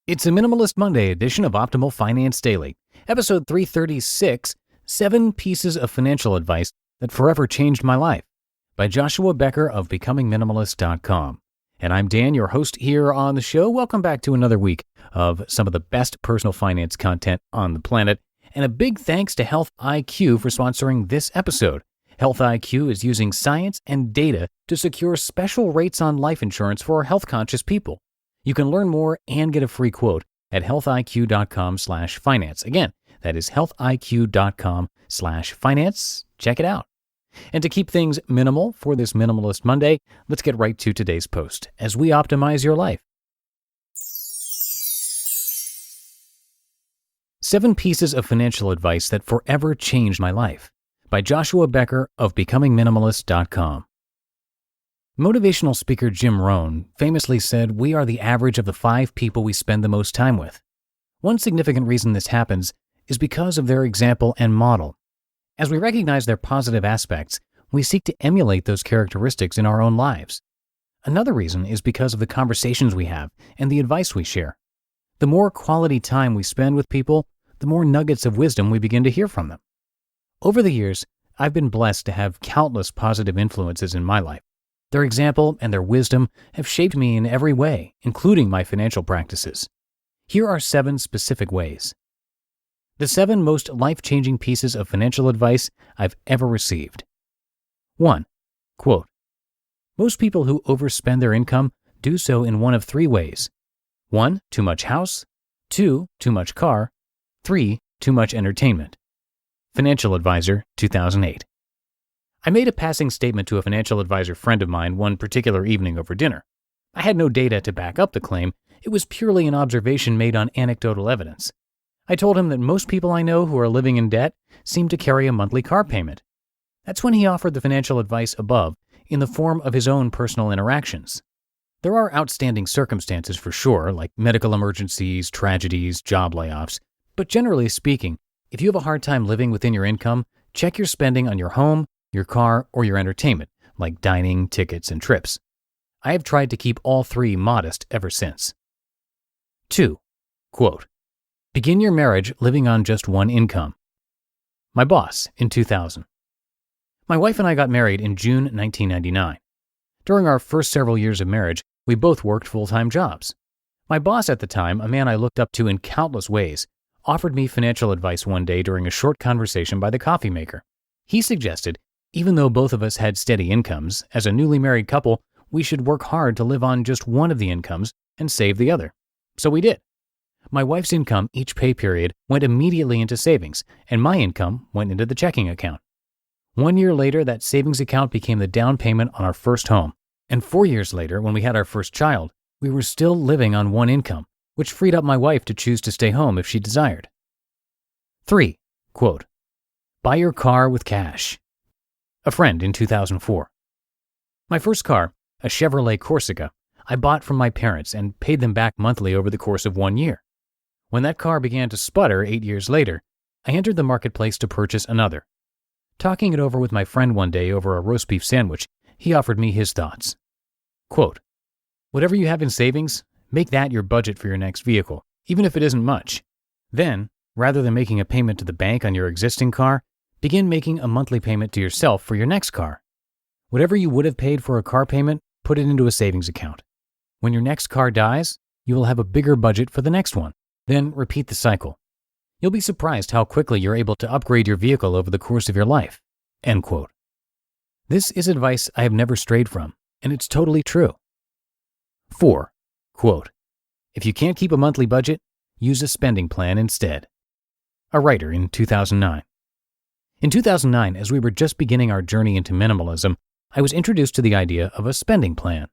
It's a Minimalist Monday edition of Optimal Finance Daily, episode 336, 7 Pieces of Financial Advice That Forever Changed My Life, by Joshua Becker of BecomingMinimalist.com. And I'm Dan, your host here on the show. Welcome back to another week of some of the best personal finance content on the planet. And a big thanks to Health IQ for sponsoring this episode. Health IQ is using science and data to secure special rates on life insurance for health-conscious people. You can learn more and get a free quote at healthiq.com/finance. Again, that is healthiq.com/finance. Check it out. And to keep things minimal for this Minimalist Monday, let's get right to today's post as we optimize your life. 7 Pieces of Financial Advice That Forever Changed My Life, by Joshua Becker of BecomingMinimalist.com. Motivational speaker Jim Rohn famously said, "We are the average of the 5 people we spend the most time with." One significant reason this happens is because of their example and model. As we recognize their positive aspects, we seek to emulate those characteristics in our own lives. Another reason is because of the conversations we have and the advice we share. The more quality time we spend with people, the more nuggets of wisdom we begin to hear from them. Over the years, I've been blessed to have countless positive influences in my life. Their example and their wisdom have shaped me in every way, including my financial practices. Here are 7 specific ways. The 7 most life-changing pieces of financial advice I've ever received. 1. Quote, "Most people who overspend their income do so in one of 3 ways. 1. Too much house. 2. Too much car. 3. Too much entertainment." Financial Advisor, 2008. I made a passing statement to a financial advisor friend of mine one particular evening over dinner. I had no data to back up the claim. It was purely an observation made on anecdotal evidence. I told him that most people I know who are living in debt seem to carry a monthly car payment. That's when he offered the financial advice above in the form of his own personal interactions. There are outstanding circumstances for sure, like medical emergencies, tragedies, job layoffs. But generally speaking, if you have a hard time living within your income, check your spending on your home, your car, or your entertainment, like dining, tickets, and trips. I have tried to keep all 3 modest ever since. 2. Quote, "Begin your marriage living on just one income." My boss in 2000. My wife and I got married in June 1999. During our first several years of marriage, we both worked full-time jobs. My boss at the time, a man I looked up to in countless ways, offered me financial advice one day during a short conversation by the coffee maker. He suggested, even though both of us had steady incomes, as a newly married couple, we should work hard to live on just one of the incomes and save the other. So we did. My wife's income each pay period went immediately into savings, and my income went into the checking account. 1 year later, that savings account became the down payment on our first home. And 4 years later, when we had our first child, we were still living on one income, which freed up my wife to choose to stay home if she desired. 3. Quote, "Buy your car with cash." A friend in 2004. My first car, a Chevrolet Corsica, I bought from my parents and paid them back monthly over the course of 1 year. When that car began to sputter 8 years later, I entered the marketplace to purchase another. Talking it over with my friend one day over a roast beef sandwich, he offered me his thoughts. Quote, "Whatever you have in savings, make that your budget for your next vehicle, even if it isn't much. Then, rather than making a payment to the bank on your existing car, begin making a monthly payment to yourself for your next car. Whatever you would have paid for a car payment, put it into a savings account. When your next car dies, you will have a bigger budget for the next one. Then repeat the cycle. You'll be surprised how quickly you're able to upgrade your vehicle over the course of your life." End quote. This is advice I have never strayed from, and it's totally true. 4. Quote, "If you can't keep a monthly budget, use a spending plan instead." A writer in 2009. In 2009, as we were just beginning our journey into minimalism, I was introduced to the idea of a spending plan.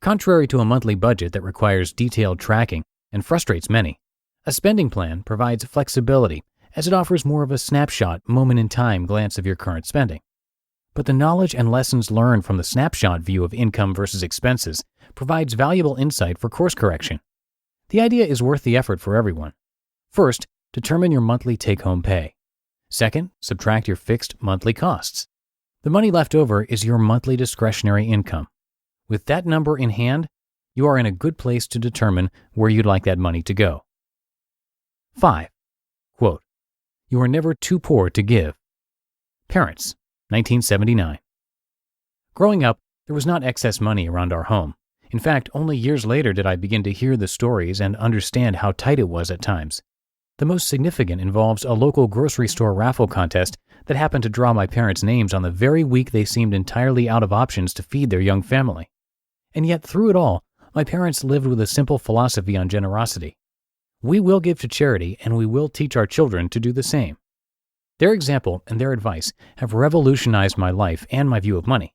Contrary to a monthly budget that requires detailed tracking and frustrates many, a spending plan provides flexibility as it offers more of a snapshot, moment-in-time glance of your current spending. But the knowledge and lessons learned from the snapshot view of income versus expenses provides valuable insight for course correction. The idea is worth the effort for everyone. First, determine your monthly take-home pay. Second, subtract your fixed monthly costs. The money left over is your monthly discretionary income. With that number in hand, you are in a good place to determine where you'd like that money to go. 5. Quote, you are never too poor to give. Parents, 1979. Growing up, there was not excess money around our home. In fact, only years later did I begin to hear the stories and understand how tight it was at times. The most significant involves a local grocery store raffle contest that happened to draw my parents' names on the very week they seemed entirely out of options to feed their young family. And yet, through it all, my parents lived with a simple philosophy on generosity. We will give to charity, and we will teach our children to do the same. Their example and their advice have revolutionized my life and my view of money.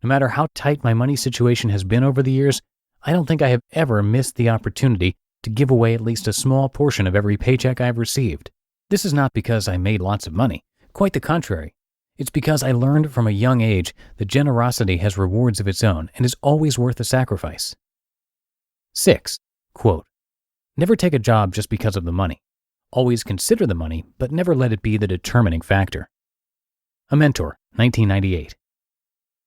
No matter how tight my money situation has been over the years, I don't think I have ever missed the opportunity to give away at least a small portion of every paycheck I've received. This is not because I made lots of money. Quite the contrary. It's because I learned from a young age that generosity has rewards of its own and is always worth the sacrifice. 6. Quote, never take a job just because of the money. Always consider the money, but never let it be the determining factor. A Mentor, 1998.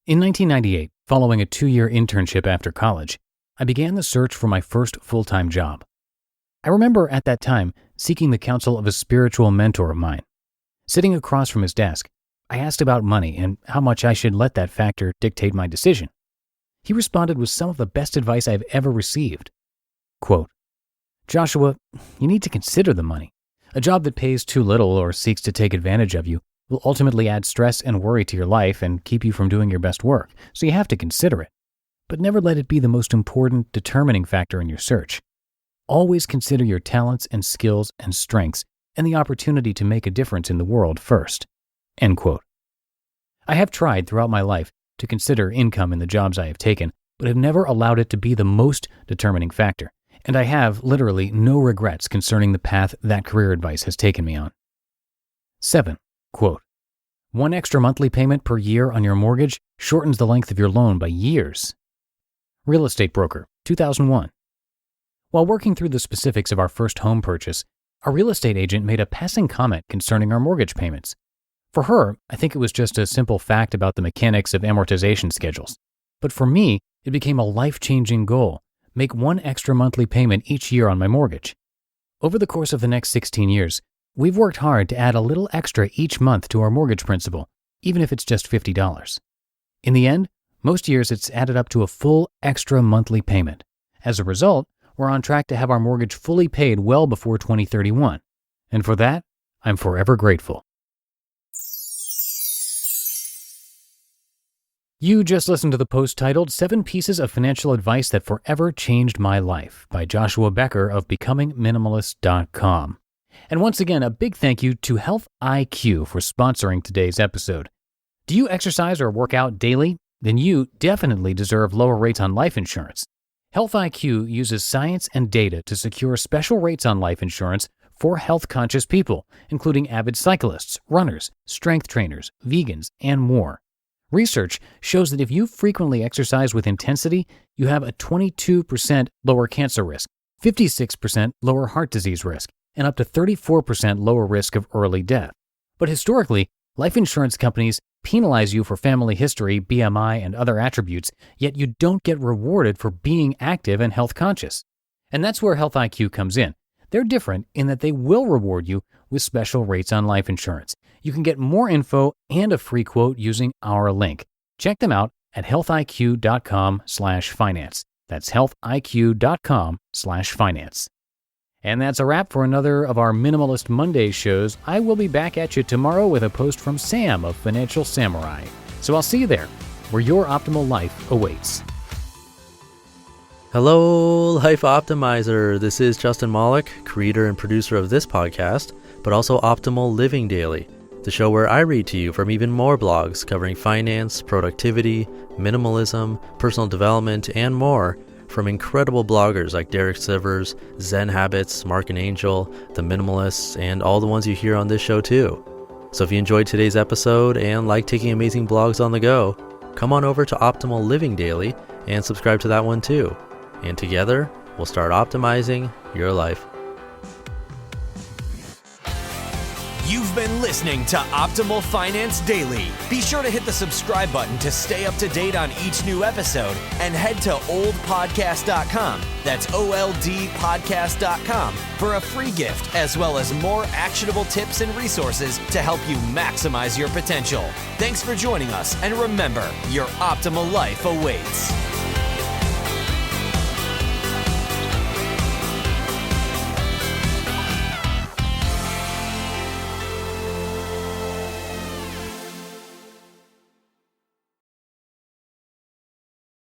In 1998, following a 2-year internship after college, I began the search for my first full-time job. I remember at that time seeking the counsel of a spiritual mentor of mine. Sitting across from his desk, I asked about money and how much I should let that factor dictate my decision. He responded with some of the best advice I've ever received. Quote, Joshua, you need to consider the money. A job that pays too little or seeks to take advantage of you will ultimately add stress and worry to your life and keep you from doing your best work, so you have to consider it. But never let it be the most important determining factor in your search. Always consider your talents and skills and strengths and the opportunity to make a difference in the world first. End quote. I have tried throughout my life to consider income in the jobs I have taken, but have never allowed it to be the most determining factor, and I have literally no regrets concerning the path that career advice has taken me on. 7. Quote, one extra monthly payment per year on your mortgage shortens the length of your loan by years. Real Estate Broker, 2001. While working through the specifics of our first home purchase, our real estate agent made a passing comment concerning our mortgage payments. For her, I think it was just a simple fact about the mechanics of amortization schedules. But for me, it became a life-changing goal: make one extra monthly payment each year on my mortgage. Over the course of the next 16 years, we've worked hard to add a little extra each month to our mortgage principal, even if it's just $50. In the end, most years it's added up to a full extra monthly payment. As a result, we're on track to have our mortgage fully paid well before 2031. And for that, I'm forever grateful. You just listened to the post titled 7 Pieces of Financial Advice That Forever Changed My Life by Joshua Becker of BecomingMinimalist.com. And once again, a big thank you to Health IQ for sponsoring today's episode. Do you exercise or work out daily? Then you definitely deserve lower rates on life insurance. Health IQ uses science and data to secure special rates on life insurance for health-conscious people, including avid cyclists, runners, strength trainers, vegans, and more. Research shows that if you frequently exercise with intensity, you have a 22% lower cancer risk, 56% lower heart disease risk, and up to 34% lower risk of early death. But historically, life insurance companies penalize you for family history, BMI, and other attributes, yet you don't get rewarded for being active and health conscious. And that's where Health IQ comes in. They're different in that they will reward you with special rates on life insurance. You can get more info and a free quote using our link. Check them out at healthiq.com/finance. That's healthiq.com/finance. And that's a wrap for another of our Minimalist Monday shows. I will be back at you tomorrow with a post from Sam of Financial Samurai. So I'll see you there, where your optimal life awaits. Hello, Life Optimizer. This is Justin Malik, creator and producer of this podcast, but also Optimal Living Daily, the show where I read to you from even more blogs covering finance, productivity, minimalism, personal development, and more, from incredible bloggers like Derek Sivers, Zen Habits, Mark and Angel, The Minimalists, and all the ones you hear on this show too. So if you enjoyed today's episode and like taking amazing blogs on the go, come on over to Optimal Living Daily and subscribe to that one too. And together, we'll start optimizing your life. You've been listening to Optimal Finance Daily. Be sure to hit the subscribe button to stay up to date on each new episode and head to oldpodcast.com. That's OLDpodcast.com for a free gift as well as more actionable tips and resources to help you maximize your potential. Thanks for joining us, and remember, your optimal life awaits.